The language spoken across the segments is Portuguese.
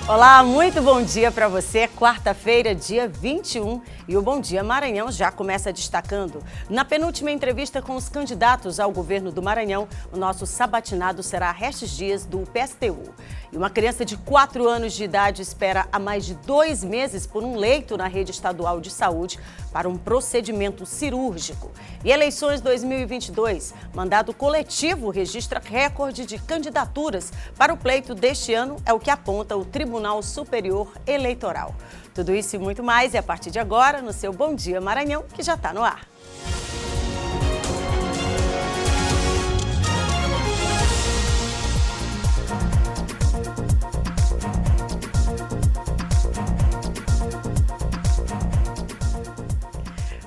Olá, muito bom dia para você. Quarta-feira, dia 21, e o Bom Dia Maranhão já começa destacando. Na penúltima entrevista com os candidatos ao governo do Maranhão, o nosso sabatinado será Restes Dias, do PSTU. E uma criança de 4 anos de idade espera há mais de 2 meses por um leito na rede estadual de saúde para um procedimento cirúrgico. E eleições 2022, mandado coletivo registra recorde de candidaturas para o pleito deste ano, é o que aponta o Tribunal Superior Eleitoral. Tudo isso e muito mais é a partir de agora no seu Bom Dia Maranhão, que já está no ar.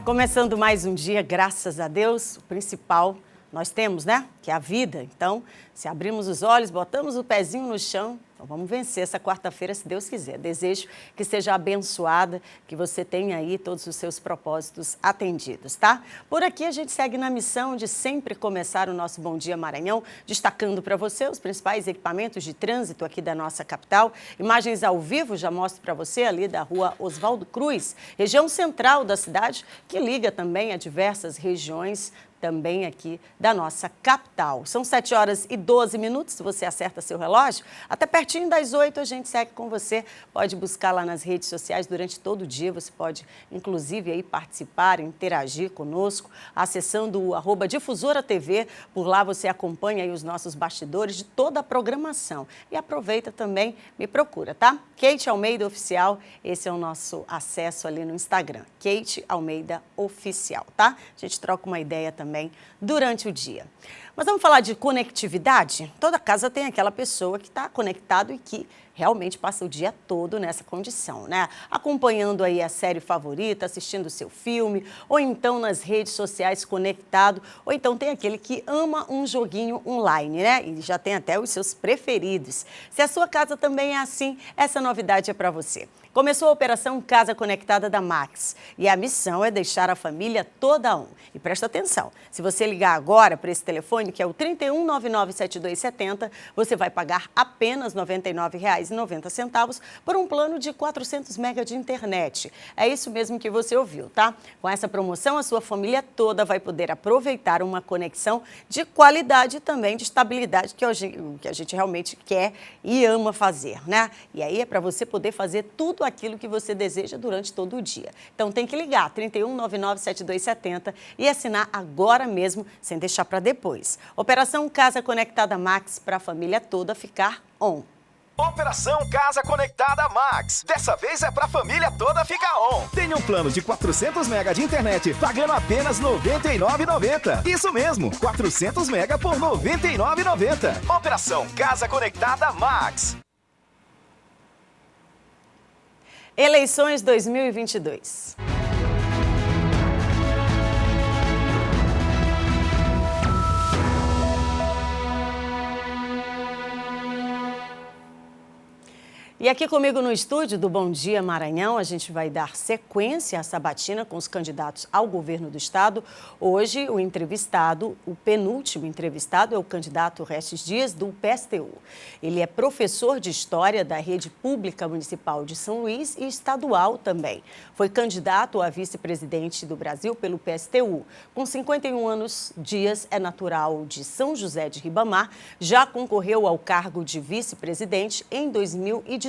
Começando mais um dia, graças a Deus, o principal nós temos, né? Que é a vida. Então, se abrimos os olhos, botamos o pezinho no chão, então vamos vencer essa quarta-feira, se Deus quiser. Desejo que seja abençoada, que você tenha aí todos os seus propósitos atendidos, tá? Por aqui a gente segue na missão de sempre começar o nosso Bom Dia Maranhão, destacando para você os principais equipamentos de trânsito aqui da nossa capital. Imagens ao vivo, já mostro para você ali da rua Oswaldo Cruz, região central da cidade, que liga também a diversas regiões também aqui da nossa capital. São 7 horas e 12 minutos, se você acerta seu relógio. Até pertinho das 8 a gente segue com você. Pode buscar lá nas redes sociais durante todo o dia. Você pode, inclusive, aí participar, interagir conosco, acessando o @difusoratv. Por lá você acompanha aí os nossos bastidores de toda a programação. E aproveita também, me procura, tá? Kate Almeida Oficial, esse é o nosso acesso ali no Instagram. Kate Almeida Oficial, tá? A gente troca uma ideia também durante o dia. Mas vamos falar de conectividade? Toda casa tem aquela pessoa que está conectado e que realmente passa o dia todo nessa condição, né? Acompanhando aí a série favorita, assistindo o seu filme, ou então nas redes sociais conectado, ou então tem aquele que ama um joguinho online, né? E já tem até os seus preferidos. Se a sua casa também é assim, essa novidade é para você. Começou a operação Casa Conectada da Max e a missão é deixar a família toda a um. E presta atenção, se você ligar agora para esse telefone, que é o 31997270, você vai pagar apenas R$ 99,90 por um plano de 400 MB de internet. É isso mesmo que você ouviu, tá? Com essa promoção, a sua família toda vai poder aproveitar uma conexão de qualidade e também de estabilidade, que a gente realmente quer e ama fazer, né? E aí é para você poder fazer tudo aquilo que você deseja durante todo o dia. Então tem que ligar 31997270 e assinar agora mesmo, sem deixar para depois. Operação Casa Conectada Max para a família toda ficar on. Operação Casa Conectada Max. Dessa vez é pra família toda ficar on. Tenha um plano de 400 MB de internet pagando apenas R$ 99,90. Isso mesmo, 400 MB por R$ 99,90. Operação Casa Conectada Max. Eleições 2022. E aqui comigo no estúdio do Bom Dia Maranhão, a gente vai dar sequência à sabatina com os candidatos ao governo do estado. Hoje, o entrevistado, o penúltimo entrevistado, é o candidato Restes Dias, do PSTU. Ele é professor de História da Rede Pública Municipal de São Luís e estadual também. Foi candidato a vice-presidente do Brasil pelo PSTU. Com 51 anos, Dias é natural de São José de Ribamar, já concorreu ao cargo de vice-presidente em 2018.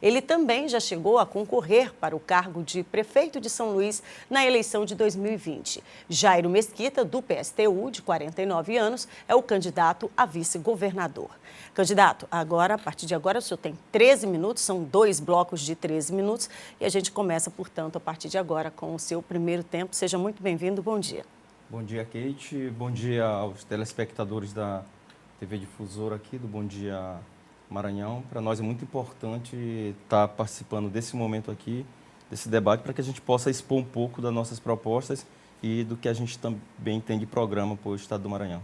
Ele também já chegou a concorrer para o cargo de prefeito de São Luís na eleição de 2020. Jairo Mesquita, do PSTU, de 49 anos, é o candidato a vice-governador. Candidato, agora, a partir de agora, o senhor tem 13 minutos, são 2 blocos de 13 minutos e a gente começa, portanto, a partir de agora com o seu primeiro tempo. Seja muito bem-vindo, bom dia. Bom dia, Kate. Bom dia aos telespectadores da TV Difusora aqui, do Bom Dia Maranhão. Para nós é muito importante estar participando desse momento aqui, desse debate, para que a gente possa expor um pouco das nossas propostas e do que a gente também tem de programa para o estado do Maranhão.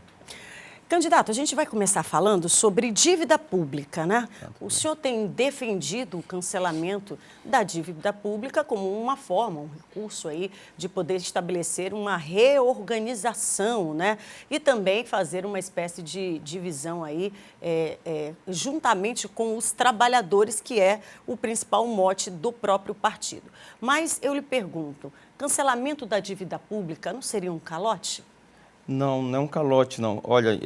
Candidato, a gente vai começar falando sobre dívida pública, né? O senhor tem defendido o cancelamento da dívida pública como uma forma, um recurso aí de poder estabelecer uma reorganização, né? E também fazer uma espécie de divisão aí juntamente com os trabalhadores, que é o principal mote do próprio partido. Mas eu lhe pergunto, cancelamento da dívida pública não seria um calote? Não, não é um calote, não. Olha,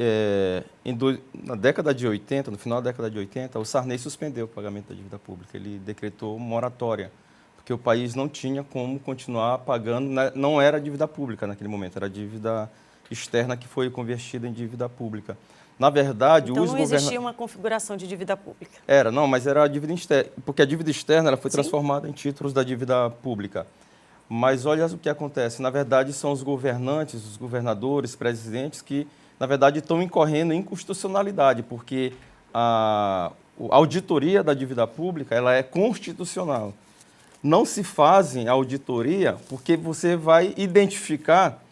na década de 80, no final da década de 80, o Sarney suspendeu o pagamento da dívida pública. Ele decretou moratória, porque o país não tinha como continuar pagando, não era dívida pública naquele momento, era dívida externa que foi convertida em dívida pública. Na verdade, então não existia uma configuração de dívida pública. Mas era a dívida externa, porque a dívida externa ela foi transformada em títulos da dívida pública. Mas olha o que acontece, na verdade são os governantes, os governadores, presidentes que, na verdade, estão incorrendo em inconstitucionalidade, porque a auditoria da dívida pública ela é constitucional. Não se fazem auditoria porque você vai identificar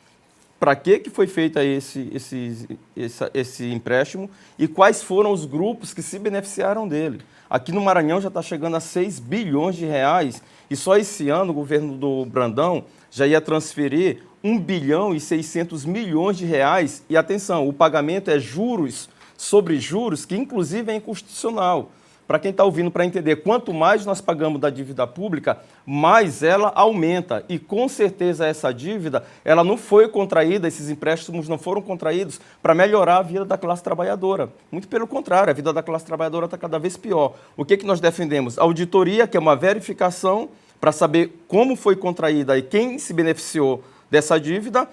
para que foi feito esse empréstimo e quais foram os grupos que se beneficiaram dele. Aqui no Maranhão já está chegando a 6 bilhões de reais e só esse ano o governo do Brandão já ia transferir 1 bilhão e 600 milhões de reais. E atenção, o pagamento é juros sobre juros, que inclusive é inconstitucional. Para quem está ouvindo, para entender, quanto mais nós pagamos da dívida pública, mais ela aumenta. E, com certeza, essa dívida, ela não foi contraída, esses empréstimos não foram contraídos para melhorar a vida da classe trabalhadora. Muito pelo contrário, a vida da classe trabalhadora está cada vez pior. O que nós defendemos? Auditoria, que é uma verificação para saber como foi contraída e quem se beneficiou dessa dívida.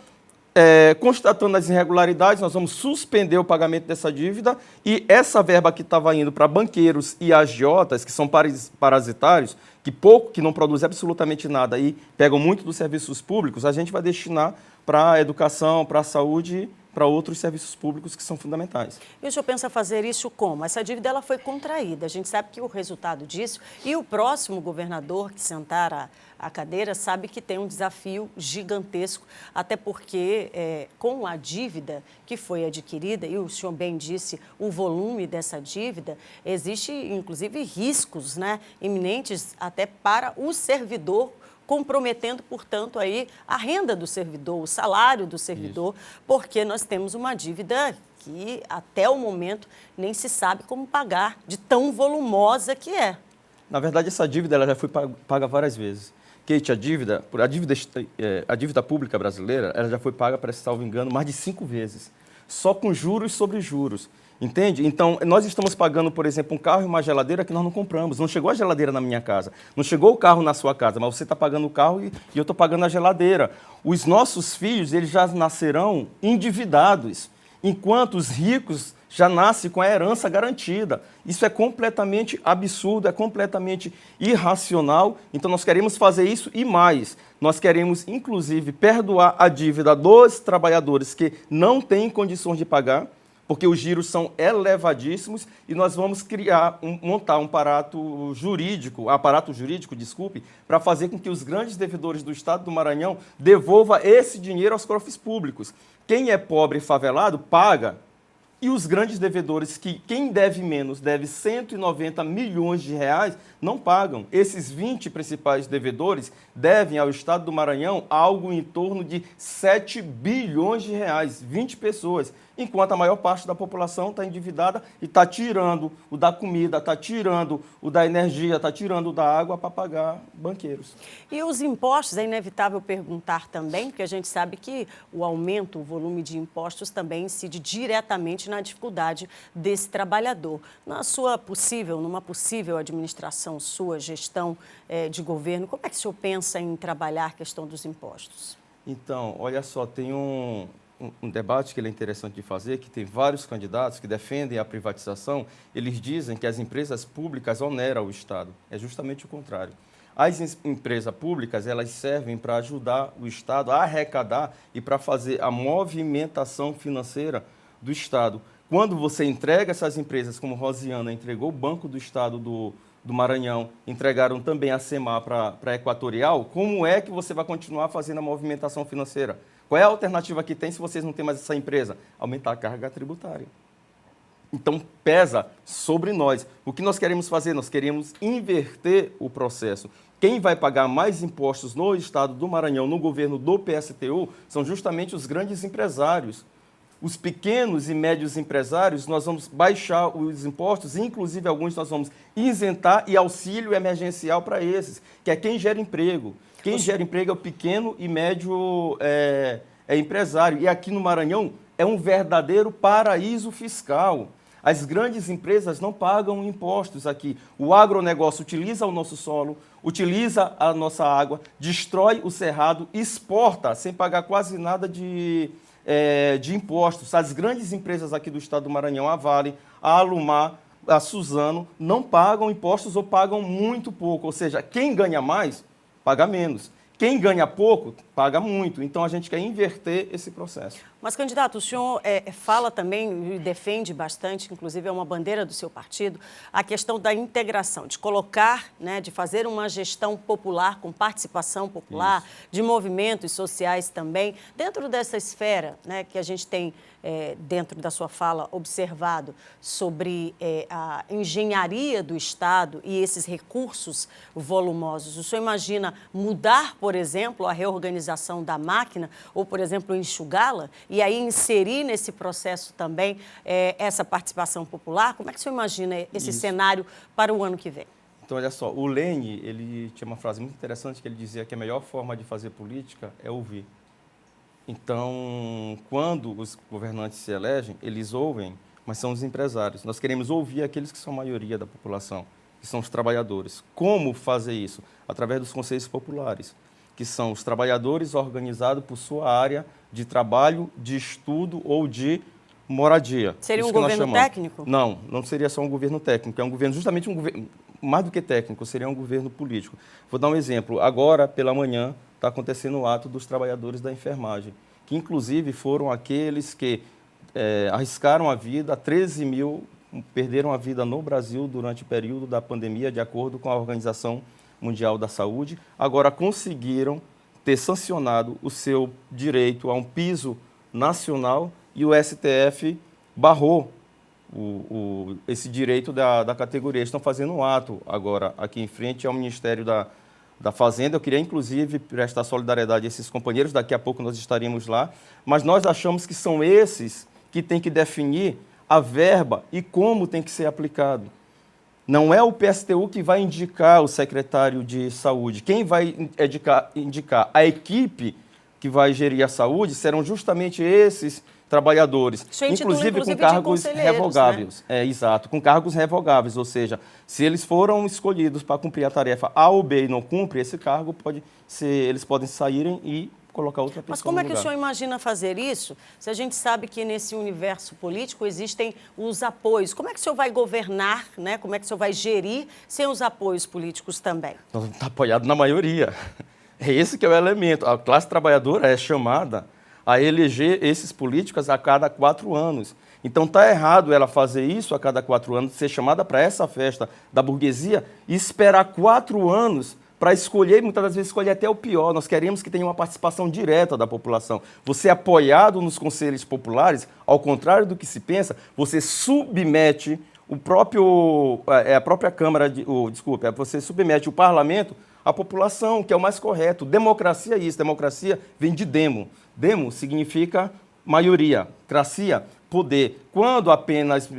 Constatando as irregularidades, nós vamos suspender o pagamento dessa dívida e essa verba que estava indo para banqueiros e agiotas, que são parasitários, que não produzem absolutamente nada e pegam muito dos serviços públicos, a gente vai destinar para a educação, para a saúde, para outros serviços públicos que são fundamentais. E o senhor pensa fazer isso como? Essa dívida ela foi contraída, a gente sabe que o resultado disso, e o próximo governador que sentar a cadeira sabe que tem um desafio gigantesco, até porque com a dívida que foi adquirida, e o senhor bem disse, o volume dessa dívida, existe inclusive riscos, né, iminentes até para o servidor, comprometendo, portanto, aí a renda do servidor, o salário do servidor, porque nós temos uma dívida que, até o momento, nem se sabe como pagar, de tão volumosa que é. Na verdade, essa dívida ela já foi paga várias vezes. Kate, a dívida pública brasileira, ela já foi paga, para salvo engano, mais de 5 vezes, só com juros sobre juros. Entende? Então, nós estamos pagando, por exemplo, um carro e uma geladeira que nós não compramos. Não chegou a geladeira na minha casa, não chegou o carro na sua casa, mas você está pagando o carro e eu estou pagando a geladeira. Os nossos filhos, eles já nascerão endividados, enquanto os ricos já nascem com a herança garantida. Isso é completamente absurdo, é completamente irracional. Então, nós queremos fazer isso e mais. Nós queremos, inclusive, perdoar a dívida dos trabalhadores que não têm condições de pagar, porque os giros são elevadíssimos e nós vamos montar um aparato jurídico, para fazer com que os grandes devedores do Estado do Maranhão devolvam esse dinheiro aos cofres públicos. Quem é pobre e favelado paga, e os grandes devedores, quem deve menos, deve 190 milhões de reais, não pagam. Esses 20 principais devedores devem ao Estado do Maranhão algo em torno de 7 bilhões de reais, 20 pessoas, enquanto a maior parte da população está endividada e está tirando o da comida, está tirando o da energia, está tirando o da água para pagar banqueiros. E os impostos, é inevitável perguntar também, porque a gente sabe que o aumento, o volume de impostos também incide diretamente na dificuldade desse trabalhador. Numa possível administração sua, gestão de governo, como é que o senhor pensa em trabalhar a questão dos impostos? Então, olha só, tem um debate que é interessante de fazer, que tem vários candidatos que defendem a privatização, eles dizem que as empresas públicas oneram o Estado. É justamente o contrário. As empresas públicas, elas servem para ajudar o Estado a arrecadar e para fazer a movimentação financeira do Estado. Quando você entrega essas empresas, como Rosiana entregou o Banco do Estado do Maranhão, entregaram também a SEMAR para a Equatorial, como é que você vai continuar fazendo a movimentação financeira? Qual é a alternativa que tem se vocês não têm mais essa empresa? Aumentar a carga tributária. Então, pesa sobre nós. O que nós queremos fazer? Nós queremos inverter o processo. Quem vai pagar mais impostos no estado do Maranhão, no governo do PSTU, são justamente os grandes empresários. Os pequenos e médios empresários, nós vamos baixar os impostos, inclusive alguns nós vamos isentar e auxílio emergencial para esses, que é quem gera emprego. Quem gera emprego é o pequeno e médio empresário. E aqui no Maranhão é um verdadeiro paraíso fiscal. As grandes empresas não pagam impostos aqui. O agronegócio utiliza o nosso solo, utiliza a nossa água, destrói o cerrado, exporta sem pagar quase nada de impostos. As grandes empresas aqui do estado do Maranhão, a Vale, a Alumar, a Suzano, não pagam impostos ou pagam muito pouco. Ou seja, quem ganha mais, paga menos. Quem ganha pouco, paga muito. Então, a gente quer inverter esse processo. Mas, candidato, o senhor fala também e defende bastante, inclusive é uma bandeira do seu partido, a questão da integração, de colocar, né, de fazer uma gestão popular, com participação popular, isso, de movimentos sociais também, dentro dessa esfera, né, que a gente tem, dentro da sua fala, observado sobre a engenharia do Estado e esses recursos volumosos. O senhor imagina mudar, por exemplo, a reorganização da máquina ou, por exemplo, enxugá-la? E aí inserir nesse processo também essa participação popular? Como é que o senhor imagina esse cenário para o ano que vem? Então, olha só, o Lênin, ele tinha uma frase muito interessante que ele dizia que a melhor forma de fazer política é ouvir. Então, quando os governantes se elegem, eles ouvem, mas são os empresários. Nós queremos ouvir aqueles que são a maioria da população, que são os trabalhadores. Como fazer isso? Através dos conselhos populares, que são os trabalhadores organizados por sua área de trabalho, de estudo ou de moradia. Seria um governo técnico? Não, não seria só um governo técnico. É um governo, justamente um governo, mais do que técnico, seria um governo político. Vou dar um exemplo. Agora, pela manhã, está acontecendo o ato dos trabalhadores da enfermagem, que inclusive foram aqueles que arriscaram a vida, 13 mil perderam a vida no Brasil durante o período da pandemia, de acordo com a Organização Mundial da Saúde. Agora conseguiram ter sancionado o seu direito a um piso nacional e o STF barrou esse direito da categoria. Estão fazendo um ato agora aqui em frente ao Ministério da Fazenda. Eu queria, inclusive, prestar solidariedade a esses companheiros. Daqui a pouco nós estaremos lá. Mas nós achamos que são esses que têm que definir a verba e como tem que ser aplicado. Não é o PSTU que vai indicar o secretário de saúde. Quem vai indicar a equipe que vai gerir a saúde serão justamente esses trabalhadores, inclusive com cargos revogáveis. Né? Exato, com cargos revogáveis, ou seja, se eles foram escolhidos para cumprir a tarefa A ou B e não cumprem, esse cargo pode ser, eles podem saírem e colocar outra pessoa. Mas como no é que lugar. o senhor imagina fazer isso, se a gente sabe que nesse universo político existem os apoios? Como é que o senhor vai governar, né? Como é que o senhor vai gerir sem os apoios políticos também? Nós vamos estar apoiados na maioria. É esse que é o elemento. A classe trabalhadora é chamada a eleger esses políticos a cada 4 anos. Então está errado ela fazer isso a cada 4 anos, ser chamada para essa festa da burguesia e esperar 4 anos para escolher, e muitas das vezes escolher até o pior. Nós queremos que tenha uma participação direta da população. Você é apoiado nos conselhos populares, ao contrário do que se pensa, você submete a própria Câmara, você submete o parlamento à população, que é o mais correto. Democracia é isso, democracia vem de demo. Demo significa maioria, cracia, poder. Quando apenas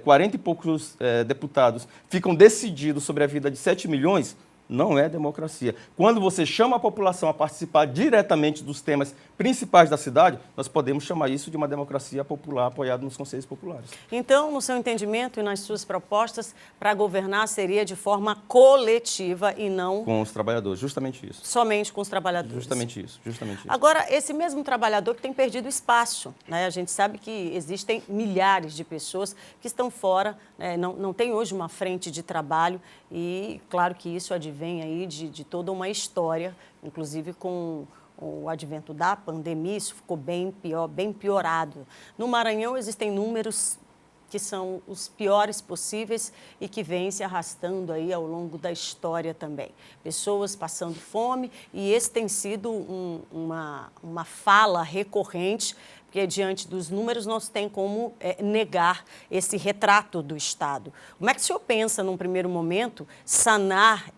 40 e poucos deputados ficam decididos sobre a vida de 7 milhões, não é democracia. Quando você chama a população a participar diretamente dos temas principais da cidade, nós podemos chamar isso de uma democracia popular apoiada nos conselhos populares. Então, no seu entendimento e nas suas propostas, para governar seria de forma coletiva e não... Com os trabalhadores, justamente isso. Somente com os trabalhadores. Justamente isso, justamente isso. Agora, esse mesmo trabalhador que tem perdido espaço, né? A gente sabe que existem milhares de pessoas que estão fora, né? Não tem hoje uma frente de trabalho e, claro que isso advém aí de toda uma história, inclusive com o advento da pandemia, isso ficou bem piorado. No Maranhão existem números que são os piores possíveis e que vêm se arrastando aí ao longo da história também. Pessoas passando fome, e esse tem sido uma fala recorrente, porque diante dos números não se tem como negar esse retrato do Estado. Como é que o senhor pensa, num primeiro momento, sanar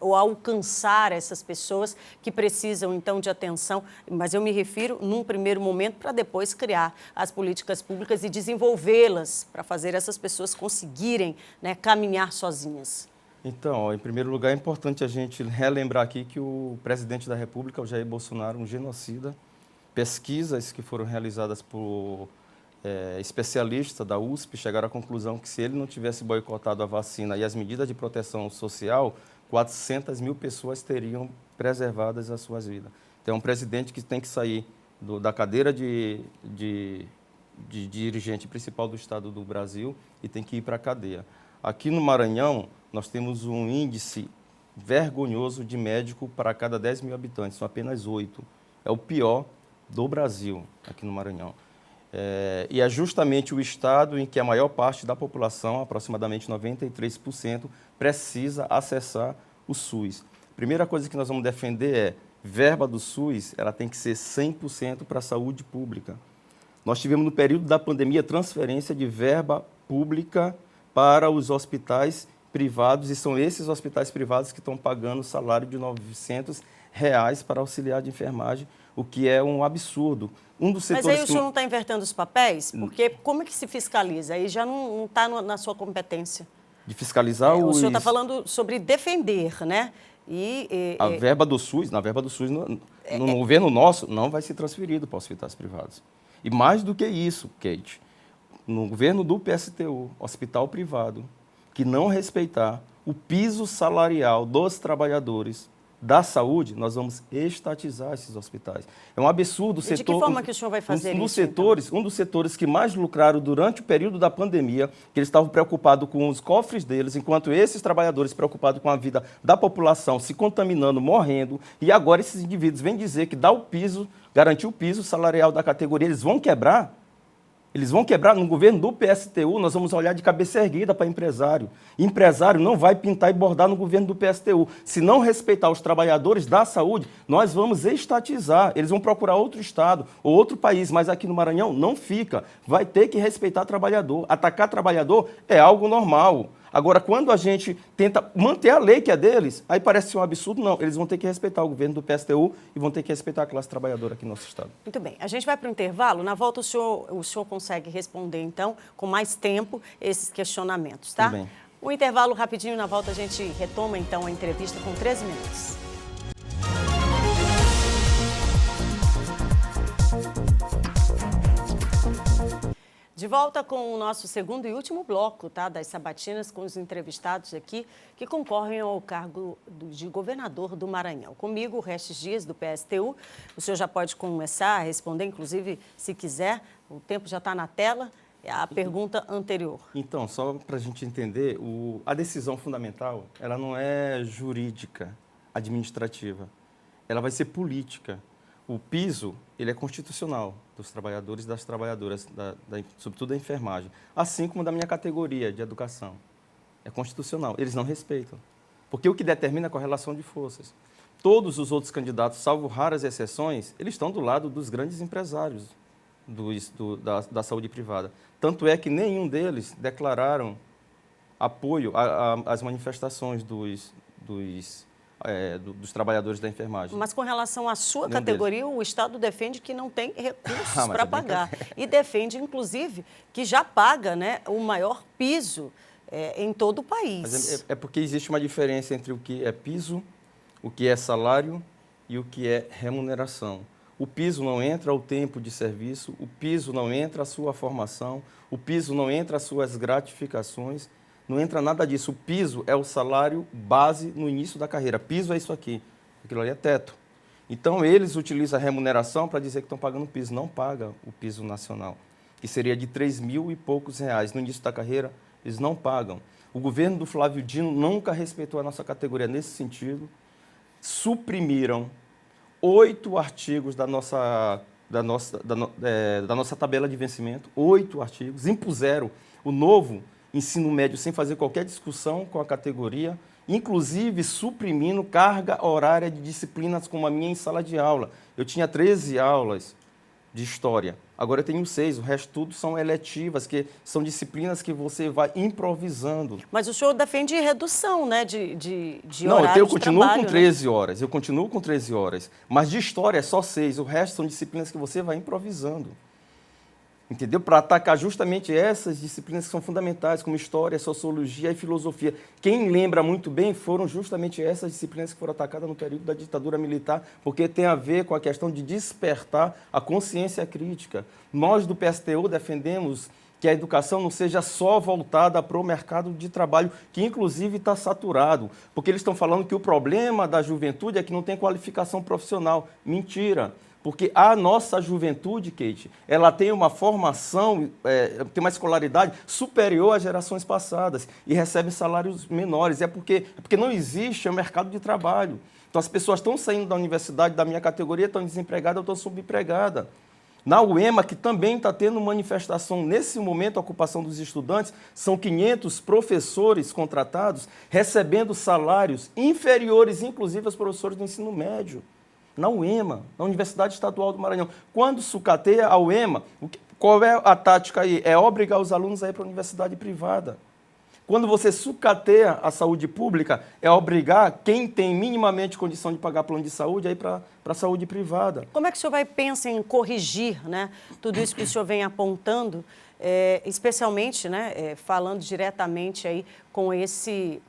ou alcançar essas pessoas que precisam, então, de atenção? Mas eu me refiro, num primeiro momento, para depois criar as políticas públicas e desenvolvê-las para fazer essas pessoas conseguirem, né, caminhar sozinhas. Então, em primeiro lugar, é importante a gente relembrar aqui que o presidente da República, o Jair Bolsonaro, um genocida. Pesquisas que foram realizadas por especialistas da USP chegaram à conclusão que, se ele não tivesse boicotado a vacina e as medidas de proteção social, 400 mil pessoas teriam preservadas as suas vidas. Então, é um presidente que tem que sair da cadeira de dirigente principal do Estado do Brasil e tem que ir para a cadeia. Aqui no Maranhão, nós temos um índice vergonhoso de médico para cada 10 mil habitantes, são apenas 8. É o pior do Brasil, aqui no Maranhão. E é justamente o estado em que a maior parte da população, aproximadamente 93%, precisa acessar o SUS. Primeira coisa que nós vamos defender é verba do SUS, ela tem que ser 100% para a saúde pública. Nós tivemos, no período da pandemia, transferência de verba pública para os hospitais privados, e são esses hospitais privados que estão pagando o salário de R$900 para auxiliar de enfermagem, o que é um absurdo. Um dos setores. Mas aí o senhor não está invertendo os papéis? Porque como é que se fiscaliza? Aí já não está na sua competência. De fiscalizar O senhor está falando sobre defender, né? A verba do SUS, na verba do SUS, no governo nosso, não vai ser transferido para os hospitais privados. E mais do que isso, Kate, no governo do PSTU, hospital privado, que não respeitar o piso salarial dos trabalhadores da saúde, nós vamos estatizar esses hospitais. É um absurdo o setor. De que forma que o senhor vai fazer isso? Um dos setores que mais lucraram durante o período da pandemia, que eles estavam preocupados com os cofres deles, enquanto esses trabalhadores preocupados com a vida da população, se contaminando, morrendo, e agora esses indivíduos vêm dizer que dá o piso, garantir o piso salarial da categoria, eles vão quebrar? Eles vão quebrar. No governo do PSTU, nós vamos olhar de cabeça erguida para empresário. Empresário não vai pintar e bordar no governo do PSTU. Se não respeitar os trabalhadores da saúde, nós vamos estatizar. Eles vão procurar outro estado ou outro país, mas aqui no Maranhão não fica. Vai ter que respeitar trabalhador. Atacar trabalhador é algo normal. Agora, quando a gente tenta manter a lei que é deles, aí parece ser um absurdo. Não, eles vão ter que respeitar o governo do PSTU e vão ter que respeitar a classe trabalhadora aqui no nosso estado. Muito bem. A gente vai para o intervalo. Na volta, o senhor consegue responder, então, com mais tempo, esses questionamentos, tá? Tudo bem. Um intervalo rapidinho. Na volta, a gente retoma, então, a entrevista com 13 minutos. De volta com o nosso segundo e último bloco, tá, das sabatinas, com os entrevistados aqui que concorrem ao cargo de governador do Maranhão. Comigo, o Restes Dias, do PSTU. O senhor já pode começar a responder, inclusive, se quiser. O tempo já está na tela. É a pergunta anterior. Então, só para a gente entender, a decisão fundamental, ela não é jurídica, administrativa. Ela vai ser política. O piso, ele é constitucional dos trabalhadores e das trabalhadoras, sobretudo da enfermagem, assim como da minha categoria de educação. É constitucional. Eles não respeitam. Porque o que determina é a correlação de forças. Todos os outros candidatos, salvo raras exceções, eles estão do lado dos grandes empresários da saúde privada. Tanto é que nenhum deles declararam apoio às manifestações dos trabalhadores da enfermagem. Mas com relação à sua categoria, o Estado defende que não tem recursos para pagar. E defende, inclusive, que já paga, né, o maior piso em todo o país. Mas é porque existe uma diferença entre o que é piso, o que é salário e o que é remuneração. O piso não entra o tempo de serviço, o piso não entra a sua formação, o piso não entra as suas gratificações. Não entra nada disso. O piso é o salário base no início da carreira. Piso é isso aqui. Aquilo ali é teto. Então, eles utilizam a remuneração para dizer que estão pagando piso. Não paga o piso nacional, que seria de R$3.000 e poucos. No início da carreira, eles não pagam. O governo do Flávio Dino nunca respeitou a nossa categoria nesse sentido. Suprimiram 8 artigos da nossa da nossa tabela de vencimento, 8 artigos, impuseram o novo ensino médio sem fazer qualquer discussão com a categoria, inclusive suprimindo carga horária de disciplinas como a minha em sala de aula. Eu tinha 13 aulas de história, agora eu tenho 6, o resto tudo são eletivas, que são disciplinas que você vai improvisando. Mas o senhor defende redução, né, de Não, horário eu de continuo trabalho, com 13 horas, eu continuo com 13 horas, mas de história é só 6, o resto são disciplinas que você vai improvisando. Entendeu? Para atacar justamente essas disciplinas que são fundamentais, como história, sociologia e filosofia. Quem lembra muito bem foram justamente essas disciplinas que foram atacadas no período da ditadura militar, porque tem a ver com a questão de despertar a consciência crítica. Nós do PSTU defendemos que a educação não seja só voltada para o mercado de trabalho, que inclusive está saturado, porque eles estão falando que o problema da juventude é que não tem qualificação profissional. Mentira! Porque a nossa juventude, Kate, ela tem uma formação, tem uma escolaridade superior às gerações passadas e recebe salários menores. É porque não existe o mercado de trabalho. Então, as pessoas estão saindo da universidade, da minha categoria, estão desempregadas, eu estou subempregada. Na UEMA, que também está tendo manifestação, nesse momento, a ocupação dos estudantes, são 500 professores contratados recebendo salários inferiores, inclusive, aos professores do ensino médio. Na UEMA, na Universidade Estadual do Maranhão. Quando sucateia a UEMA, qual é a tática aí? É obrigar os alunos a ir para a universidade privada. Quando você sucateia a saúde pública, é obrigar quem tem minimamente condição de pagar plano de saúde a ir para a saúde privada. Como é que o senhor pensa em corrigir, né, tudo isso que o senhor vem apontando, especialmente, né, falando diretamente aí com esse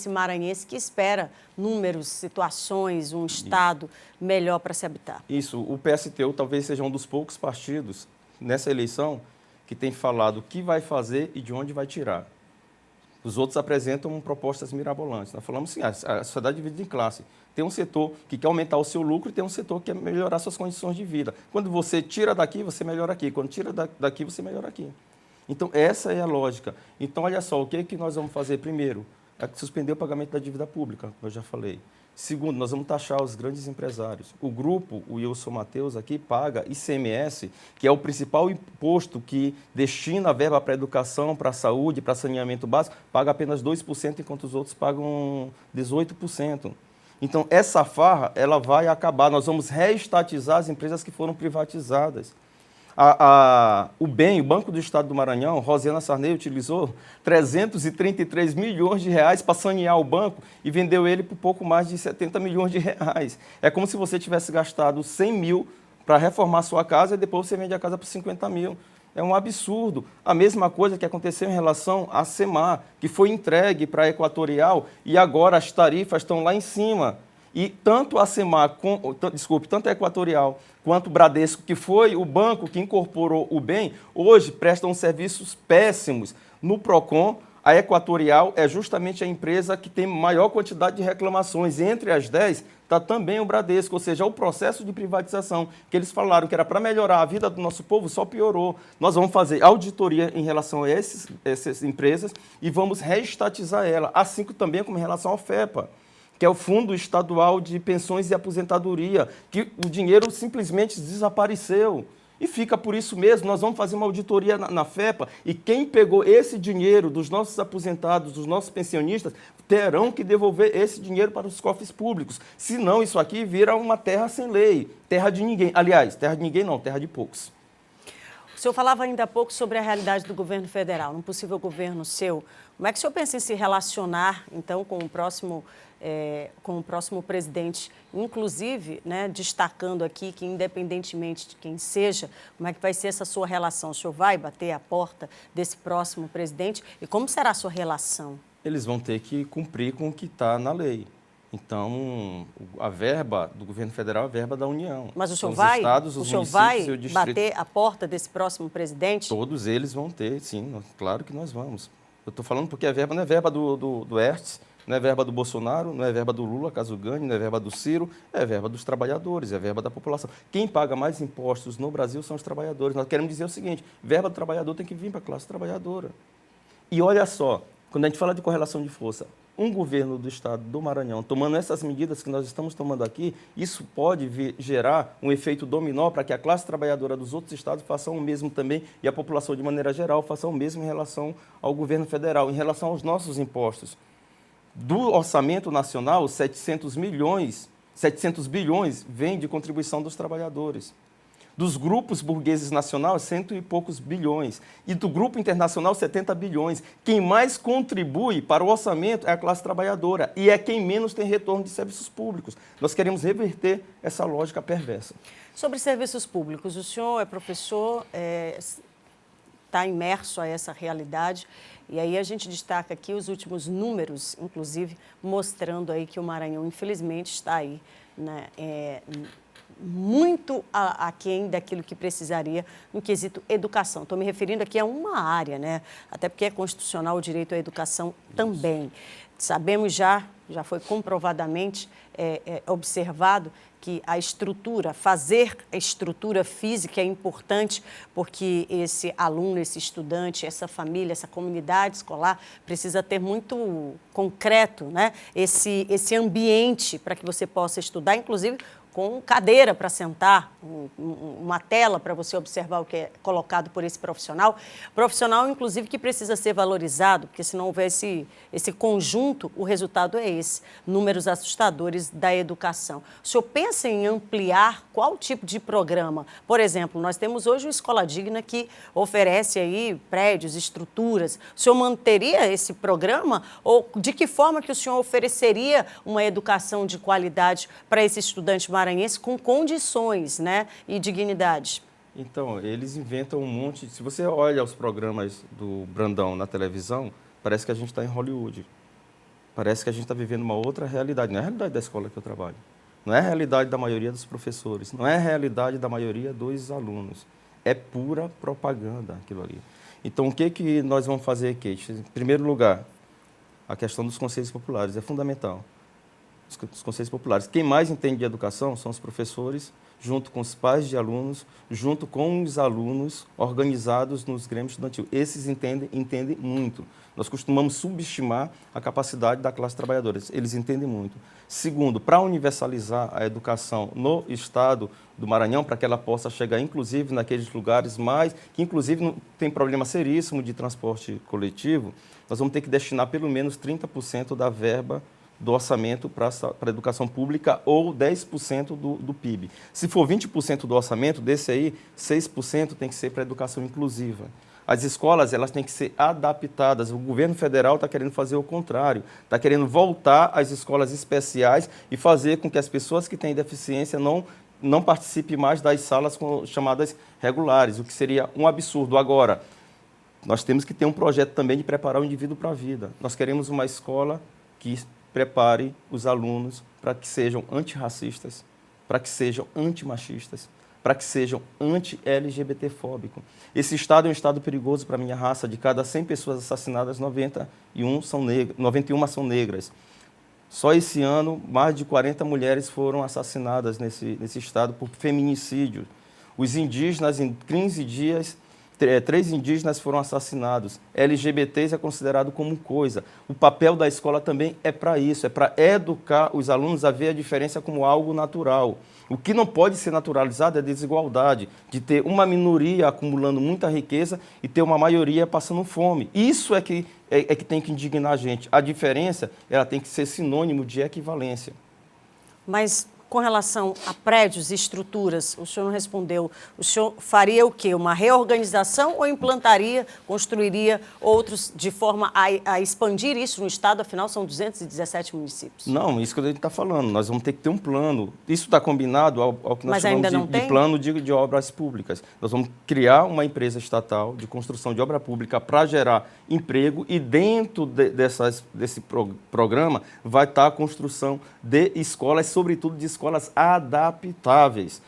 maranhense que espera números, situações, um estado melhor para se habitar? Isso, o PSTU talvez seja um dos poucos partidos nessa eleição que tem falado o que vai fazer e de onde vai tirar. Os outros apresentam propostas mirabolantes. Nós falamos assim, a sociedade é dividida em classe. Tem um setor que quer aumentar o seu lucro e tem um setor que quer melhorar suas condições de vida. Quando você tira daqui, você melhora aqui. Quando tira daqui, você melhora aqui. Então, essa é a lógica. Então, olha só, o que é que nós vamos fazer primeiro? É suspender o pagamento da dívida pública, como eu já falei. Segundo, nós vamos taxar os grandes empresários. O grupo, o Wilson Matheus aqui, paga ICMS, que é o principal imposto que destina a verba para a educação, para a saúde, para saneamento básico, paga apenas 2%, enquanto os outros pagam 18%. Então, essa farra, ela vai acabar. Nós vamos reestatizar as empresas que foram privatizadas. O Banco do Estado do Maranhão, Rosiana Sarney, utilizou 333 milhões de reais para sanear o banco e vendeu ele por pouco mais de 70 milhões de reais. É como se você tivesse gastado 100 mil para reformar a sua casa e depois você vende a casa por 50 mil. É um absurdo. A mesma coisa que aconteceu em relação à Semar, que foi entregue para a Equatorial e agora as tarifas estão lá em cima. E tanto a Semar, tanto a Equatorial quanto o Bradesco, que foi o banco que incorporou o bem, hoje prestam serviços péssimos. No PROCON, a Equatorial é justamente a empresa que tem maior quantidade de reclamações. Entre as 10 está também o Bradesco, ou seja, o processo de privatização que eles falaram que era para melhorar a vida do nosso povo só piorou. Nós vamos fazer auditoria em relação a essas empresas e vamos reestatizar ela, assim também como em relação ao FEPA, que é o Fundo Estadual de Pensões e Aposentadoria, que o dinheiro simplesmente desapareceu. E fica por isso mesmo, nós vamos fazer uma auditoria na FEPA e quem pegou esse dinheiro dos nossos aposentados, dos nossos pensionistas, terão que devolver esse dinheiro para os cofres públicos. Senão isso aqui vira uma terra sem lei, terra de ninguém. Aliás, terra de ninguém não, terra de poucos. O senhor falava ainda há pouco sobre a realidade do governo federal, num possível governo seu. Como é que o senhor pensa em se relacionar, então, com o próximo presidente, inclusive, né, destacando aqui que, independentemente de quem seja, como é que vai ser essa sua relação? O senhor vai bater a porta desse próximo presidente? E como será a sua relação? Eles vão ter que cumprir com o que está na lei. Então, a verba do governo federal é a verba da União. Mas o senhor vai bater a porta desse próximo presidente? Todos eles vão ter, sim, claro que nós vamos. Eu estou falando porque a verba não é verba do Hertz, não é verba do Bolsonaro, não é verba do Lula, caso ganhe, não é verba do Ciro, é verba dos trabalhadores, é verba da população. Quem paga mais impostos no Brasil são os trabalhadores. Nós queremos dizer o seguinte, verba do trabalhador tem que vir para a classe trabalhadora. E olha só, quando a gente fala de correlação de força, um governo do estado do Maranhão tomando essas medidas que nós estamos tomando aqui, isso pode gerar um efeito dominó para que a classe trabalhadora dos outros estados faça o mesmo também e a população de maneira geral faça o mesmo em relação ao governo federal, em relação aos nossos impostos. Do orçamento nacional, 700 bilhões vem de contribuição dos trabalhadores. Dos grupos burgueses nacionais, 100 e poucos bilhões. E do grupo internacional, 70 bilhões. Quem mais contribui para o orçamento é a classe trabalhadora. E é quem menos tem retorno de serviços públicos. Nós queremos reverter essa lógica perversa. Sobre serviços públicos, o senhor é professor, está imerso a essa realidade. E aí a gente destaca aqui os últimos números, inclusive, mostrando aí que o Maranhão, infelizmente, está aí, né, muito aquém daquilo que precisaria no quesito educação. Estou me referindo aqui a uma área, né? Até porque é constitucional o direito à educação também. Sabemos já foi comprovadamente observado que a estrutura, fazer a estrutura física é importante porque esse aluno, esse estudante, essa família, essa comunidade escolar precisa ter muito concreto, né? Esse ambiente para que você possa estudar, inclusive com cadeira para sentar, uma tela para você observar o que é colocado por esse profissional. Profissional, inclusive, que precisa ser valorizado, porque se não houver esse conjunto, o resultado é esse, números assustadores da educação. O senhor pensa em ampliar qual tipo de programa? Por exemplo, nós temos hoje o Escola Digna que oferece aí prédios, estruturas. O senhor manteria esse programa? Ou de que forma que o senhor ofereceria uma educação de qualidade para esse estudante maranhense com condições, né, e dignidade? Então, eles inventam um monte. Se você olha os programas do Brandão na televisão, parece que a gente está em Hollywood. Parece que a gente está vivendo uma outra realidade. Não é a realidade da escola que eu trabalho. Não é a realidade da maioria dos professores. Não é a realidade da maioria dos alunos. É pura propaganda aquilo ali. Então, o que nós vamos fazer aqui? Em primeiro lugar, a questão dos conselhos populares é fundamental. Os conselhos populares. Quem mais entende de educação são os professores, junto com os pais de alunos, junto com os alunos organizados nos grêmios estudantil. Esses entendem muito. Nós costumamos subestimar a capacidade da classe trabalhadora. Eles entendem muito. Segundo, para universalizar a educação no estado do Maranhão, para que ela possa chegar, inclusive, naqueles lugares mais, que inclusive não tem problema seríssimo de transporte coletivo, nós vamos ter que destinar pelo menos 30% da verba do orçamento para a educação pública ou 10% do PIB. Se for 20% do orçamento, desse aí, 6% tem que ser para a educação inclusiva. As escolas, elas têm que ser adaptadas. O governo federal está querendo fazer o contrário. Está querendo voltar às escolas especiais e fazer com que as pessoas que têm deficiência não participem mais das salas chamadas regulares, o que seria um absurdo. Agora, nós temos que ter um projeto também de preparar o indivíduo para a vida. Nós queremos uma escola que prepare os alunos para que sejam antirracistas, para que sejam antimachistas, para que sejam anti-LGBT-fóbicos. Esse estado é um estado perigoso para a minha raça. De cada 100 pessoas assassinadas, 91 são negras. Só esse ano, mais de 40 mulheres foram assassinadas nesse estado por feminicídio. Os indígenas, em 15 dias, 3 indígenas foram assassinados. LGBTs é considerado como coisa. O papel da escola também é para isso, é para educar os alunos a ver a diferença como algo natural. O que não pode ser naturalizado é a desigualdade, de ter uma minoria acumulando muita riqueza e ter uma maioria passando fome. Isso é que tem que indignar a gente. A diferença, ela tem que ser sinônimo de equivalência. Mas com relação a prédios e estruturas, o senhor não respondeu. O senhor faria o quê? Uma reorganização ou implantaria, construiria outros de forma a expandir isso no estado? Afinal, são 217 municípios. Não, isso que a gente está falando. Nós vamos ter que ter um plano. Isso está combinado ao que nós chamamos de plano de obras públicas. Nós vamos criar uma empresa estatal de construção de obra pública para gerar emprego e dentro desse programa vai estar a construção de escolas, sobretudo de escolas adaptáveis.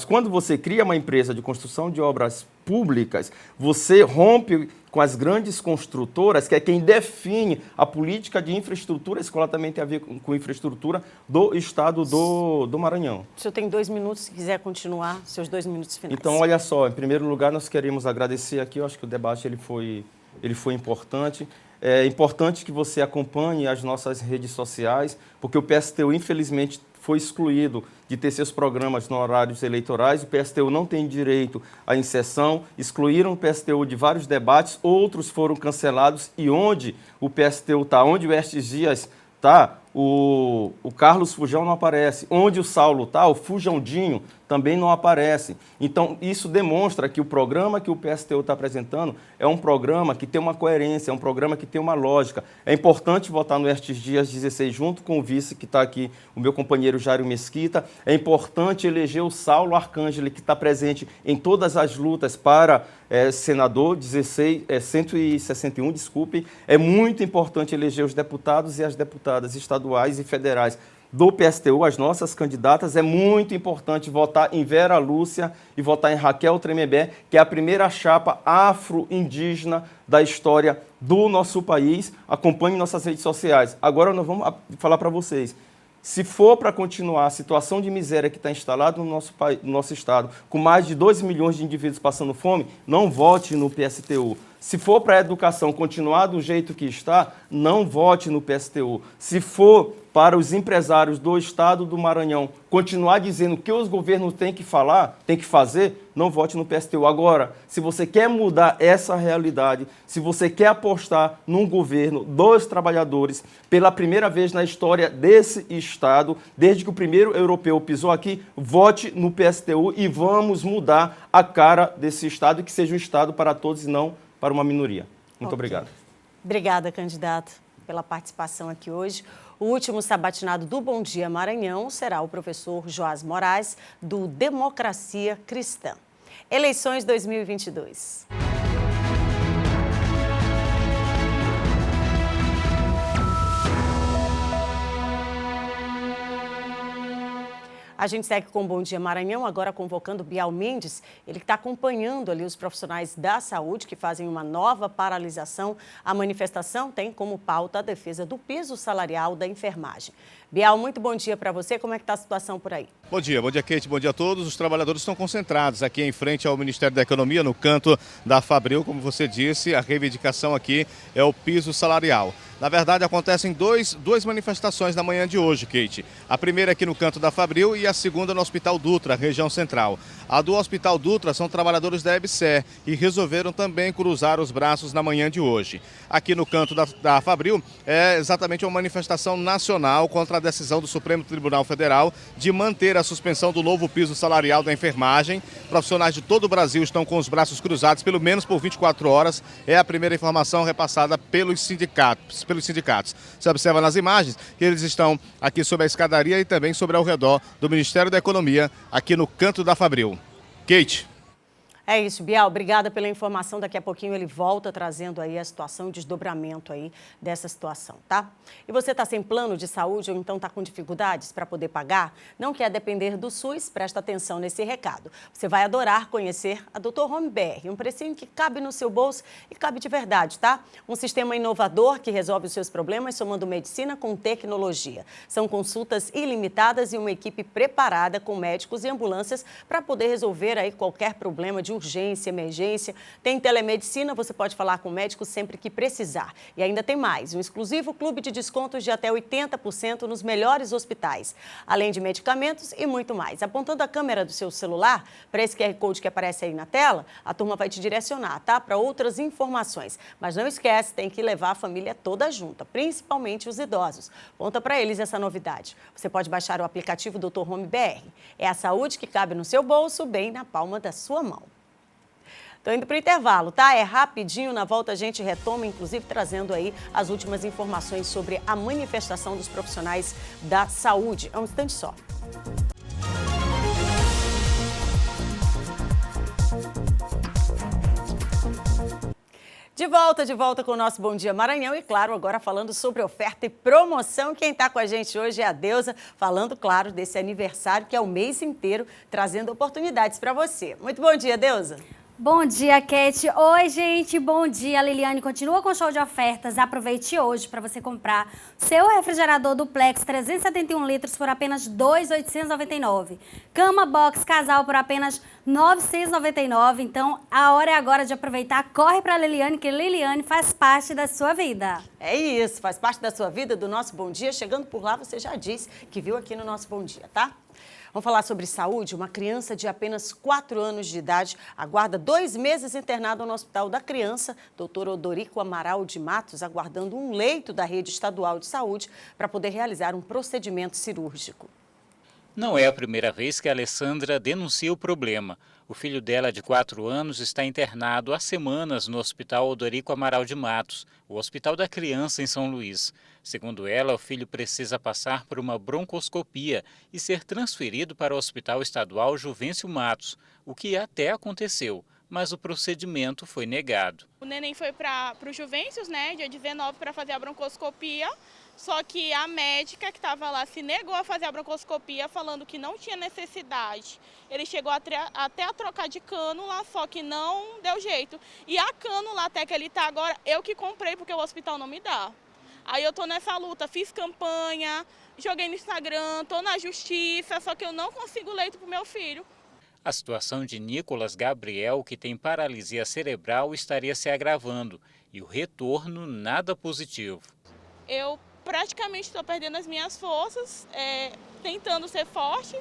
Quando você cria uma empresa de construção de obras públicas, você rompe com as grandes construtoras, que é quem define a política de infraestrutura. A escola também tem a ver com infraestrutura do estado do Maranhão. O senhor tem 2 minutos, se quiser continuar, seus 2 minutos finais. Então, olha só, em primeiro lugar, nós queremos agradecer aqui, eu acho que o debate ele foi importante. É importante que você acompanhe as nossas redes sociais, porque o PSTU, infelizmente, foi excluído de ter seus programas no horários eleitorais. O PSTU não tem direito à inserção, excluíram o PSTU de vários debates, outros foram cancelados. E onde o PSTU está, onde o Estes Dias está, o Carlos Fujão não aparece. Onde o Saulo está, o Fujãodinho também não aparece. Então, isso demonstra que o programa que o PSTU está apresentando é um programa que tem uma coerência, é um programa que tem uma lógica. É importante votar no Estes Dias 16 junto com o vice que está aqui, o meu companheiro Jairo Mesquita. É importante eleger o Saulo Arcângeli, que está presente em todas as lutas para senador 161, desculpe. É muito importante eleger os deputados e as deputadas estaduais e federais do PSTU, as nossas candidatas. É muito importante votar em Vera Lúcia e votar em Raquel Tremembé, que é a primeira chapa afro-indígena da história do nosso país. Acompanhe nossas redes sociais. Agora nós vamos falar para vocês. Se for para continuar a situação de miséria que está instalada no nosso estado, com mais de 2 milhões de indivíduos passando fome, não vote no PSTU. Se for para a educação continuar do jeito que está, não vote no PSTU. Se for para os empresários do estado do Maranhão continuar dizendo o que os governos têm que falar, têm que fazer, não vote no PSTU. Agora, se você quer mudar essa realidade, se você quer apostar num governo dos trabalhadores, pela primeira vez na história desse estado, desde que o primeiro europeu pisou aqui, vote no PSTU e vamos mudar a cara desse estado, e que seja um estado para todos e não para uma minoria. Muito obrigado. Obrigada, candidato, pela participação aqui hoje. O último sabatinado do Bom Dia Maranhão será o professor Joás Moraes, do Democracia Cristã. Eleições 2022. A gente segue com o Bom Dia Maranhão, agora convocando Bial Mendes, ele que está acompanhando ali os profissionais da saúde que fazem uma nova paralisação. A manifestação tem como pauta a defesa do piso salarial da enfermagem. Bial, muito bom dia para você. Como é que está a situação por aí? Bom dia, Kate, bom dia a todos. Os trabalhadores estão concentrados aqui em frente ao Ministério da Economia, no canto da Fabril. Como você disse, a reivindicação aqui é o piso salarial. Na verdade, acontecem duas manifestações na manhã de hoje, Kate. A primeira aqui no canto da Fabril e a segunda no Hospital Dutra, região central. A do Hospital Dutra são trabalhadores da EBSER e resolveram também cruzar os braços na manhã de hoje. Aqui no canto da Fabril é exatamente uma manifestação nacional contra a decisão do Supremo Tribunal Federal de manter a suspensão do novo piso salarial da enfermagem. Profissionais de todo o Brasil estão com os braços cruzados, pelo menos por 24 horas. É a primeira informação repassada pelos sindicatos. Você observa nas imagens que eles estão aqui sobre a escadaria e também sobre ao redor do Ministério da Economia, aqui no canto da Fabril. Kate. É isso, Bial, obrigada pela informação. Daqui a pouquinho ele volta trazendo aí a situação, o desdobramento aí dessa situação, tá? E você está sem plano de saúde ou então está com dificuldades para poder pagar? Não quer depender do SUS? Presta atenção nesse recado. Você vai adorar conhecer a Dr. Home BR, um precinho que cabe no seu bolso e cabe de verdade, tá? Um sistema inovador que resolve os seus problemas somando medicina com tecnologia. São consultas ilimitadas e uma equipe preparada com médicos e ambulâncias para poder resolver aí qualquer problema de urgência, emergência. Tem telemedicina, você pode falar com o médico sempre que precisar. E ainda tem mais, um exclusivo clube de descontos de até 80% nos melhores hospitais, além de medicamentos e muito mais. Apontando a câmera do seu celular para esse QR Code que aparece aí na tela, a turma vai te direcionar, tá? Para outras informações. Mas não esquece, tem que levar a família toda junta, principalmente os idosos. Conta para eles essa novidade. Você pode baixar o aplicativo Dr. Home BR. É a saúde que cabe no seu bolso, bem na palma da sua mão. Estou indo para o intervalo, tá? É rapidinho, na volta a gente retoma, inclusive trazendo aí as últimas informações sobre a manifestação dos profissionais da saúde. É um instante só. De volta com o nosso Bom Dia Maranhão e, claro, agora falando sobre oferta e promoção. Quem está com a gente hoje é a Deusa, falando, claro, desse aniversário que é o mês inteiro, trazendo oportunidades para você. Muito bom dia, Deusa. Bom dia, Kate. Oi, gente. Bom dia. A Liliane continua com o show de ofertas. Aproveite hoje para você comprar seu refrigerador duplex 371 litros por apenas R$ 2.899. Cama box casal por apenas R$ 999. Então, a hora é agora de aproveitar. Corre para a Liliane, que Liliane faz parte da sua vida. É isso, faz parte da sua vida, do nosso Bom Dia. Chegando por lá, você já disse que viu aqui no nosso Bom Dia, tá? Vamos falar sobre saúde. Uma criança de apenas 4 anos de idade aguarda 2 meses internada no Hospital da Criança, Dr. Odorico Amaral de Matos, aguardando um leito da rede estadual de saúde para poder realizar um procedimento cirúrgico. Não é a primeira vez que a Alessandra denuncia o problema. O filho dela, de 4 anos, está internado há semanas no Hospital Odorico Amaral de Matos, o Hospital da Criança em São Luís. Segundo ela, o filho precisa passar por uma broncoscopia e ser transferido para o Hospital Estadual Juvencio Matos, o que até aconteceu, mas o procedimento foi negado. O neném foi para o Juvencios, né, dia 19, para fazer a broncoscopia. Só que a médica que estava lá se negou a fazer a broncoscopia, falando que não tinha necessidade. Ele chegou até a trocar de cânula, só que não deu jeito. E a cânula até que ele está agora, eu que comprei, porque o hospital não me dá. Aí eu tô nessa luta, fiz campanha, joguei no Instagram, tô na justiça, só que eu não consigo leito pro meu filho. A situação de Nicolas Gabriel, que tem paralisia cerebral, estaria se agravando e o retorno nada positivo. Eu praticamente estou perdendo as minhas forças, tentando ser forte,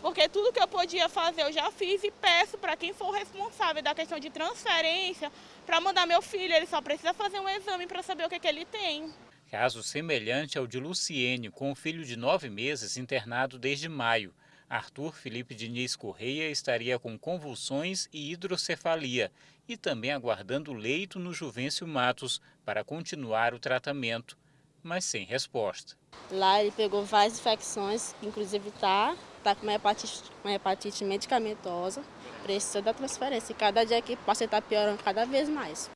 porque tudo que eu podia fazer eu já fiz e peço para quem for responsável da questão de transferência para mandar meu filho. Ele só precisa fazer um exame para saber o que ele tem. Caso semelhante ao de Luciene, com um filho de 9 meses internado desde maio. Arthur Felipe Diniz Correia estaria com convulsões e hidrocefalia e também aguardando leito no Juvencio Matos para continuar o tratamento, mas sem resposta. Lá ele pegou várias infecções, inclusive tá com uma hepatite medicamentosa, precisa da transferência. E cada dia que passa ele está piorando cada vez mais.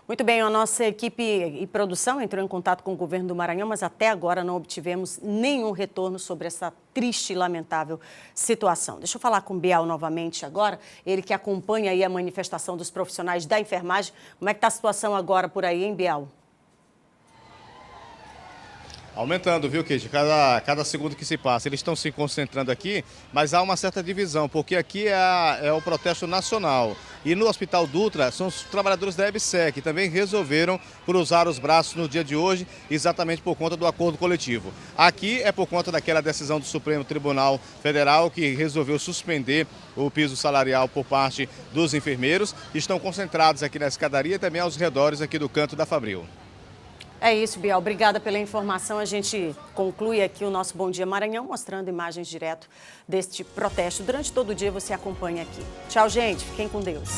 Muito bem, a nossa equipe e produção entrou em contato com o governo do Maranhão, mas até agora não obtivemos nenhum retorno sobre essa triste e lamentável situação. Deixa eu falar com o Bial novamente agora, ele que acompanha aí a manifestação dos profissionais da enfermagem. Como é que está a situação agora por aí, hein, Bial? Aumentando, viu, Kate? Cada segundo que se passa. Eles estão se concentrando aqui, mas há uma certa divisão, porque aqui é o protesto nacional. E no Hospital Dutra são os trabalhadores da EBSER, que também resolveram cruzar os braços no dia de hoje, exatamente por conta do acordo coletivo. Aqui é por conta daquela decisão do Supremo Tribunal Federal, que resolveu suspender o piso salarial por parte dos enfermeiros. Estão concentrados aqui na escadaria e também aos redores aqui do canto da Fabril. É isso, Bial. Obrigada pela informação. A gente conclui aqui o nosso Bom Dia Maranhão, mostrando imagens direto deste protesto. Durante todo o dia você acompanha aqui. Tchau, gente. Fiquem com Deus.